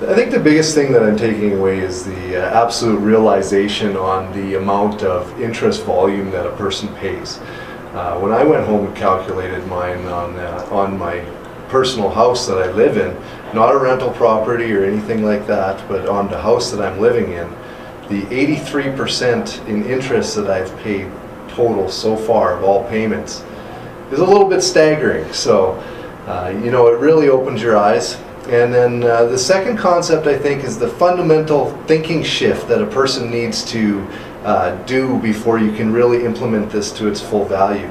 I think the biggest thing that I'm taking away is the absolute realization on the amount of interest volume that a person pays. When I went home and calculated mine on my personal house that I live in, not a rental property or anything like that, but on the house that I'm living in, the 83% in interest that I've paid total so far of all payments is a little bit staggering. So, you know, it really opens your eyes. And then the second concept, I think, is the fundamental thinking shift that a person needs to do before you can really implement this to its full value.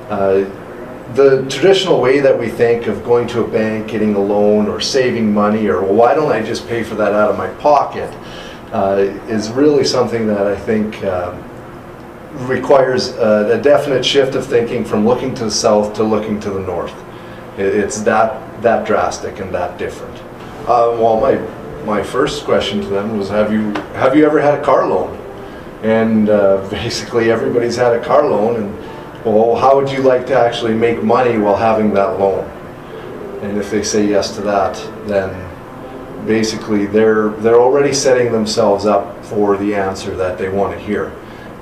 The traditional way that we think of going to a bank, getting a loan, or saving money, or well, why don't I just pay for that out of my pocket, is really something that I think requires a definite shift of thinking from looking to the south to looking to the north. It's that drastic and that different. Well, my first question to them was, have you ever had a car loan? And basically everybody's had a car loan, and well, how would you like to actually make money while having that loan? And if they say yes to that, then basically they're already setting themselves up for the answer that they want to hear.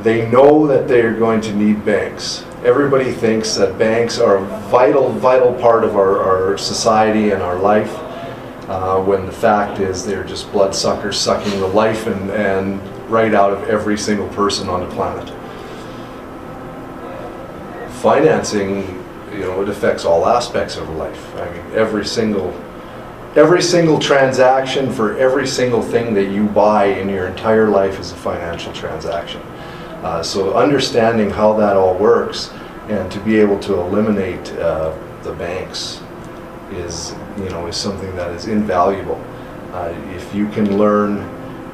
They know that they're going to need banks. Everybody thinks that banks are a vital part of our society and our life, when the fact is they're just bloodsuckers sucking the life and right out of every single person on the planet. Financing, you know, it affects all aspects of life. I mean, every single transaction for every single thing that you buy in your entire life is a financial transaction. So understanding how that all works and to be able to eliminate the banks is something that is invaluable. If you can learn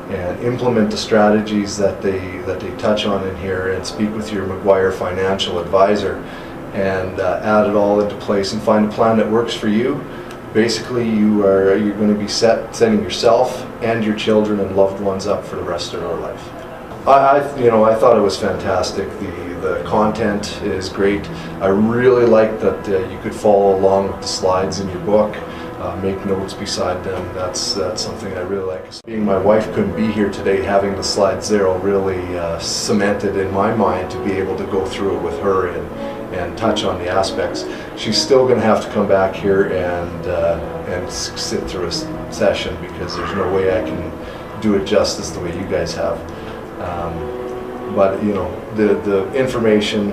and implement the strategies that they touch on in here and speak with your McGuire financial advisor and add it all into place and find a plan that works for you, basically you're going to be setting yourself and your children and loved ones up for the rest of their life. I thought it was fantastic. The content is great. I really like that you could follow along with the slides in your book. Make notes beside them. That's something I really like. Being my wife couldn't be here today, having the slides there really cemented in my mind to be able to go through it with her and touch on the aspects. She's still going to have to come back here and sit through a session because there's no way I can do it justice the way you guys have. But you know, the information,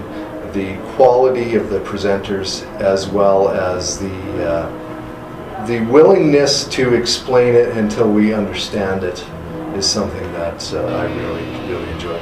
the quality of the presenters, as well as the willingness to explain it until we understand it, is something that I really enjoy.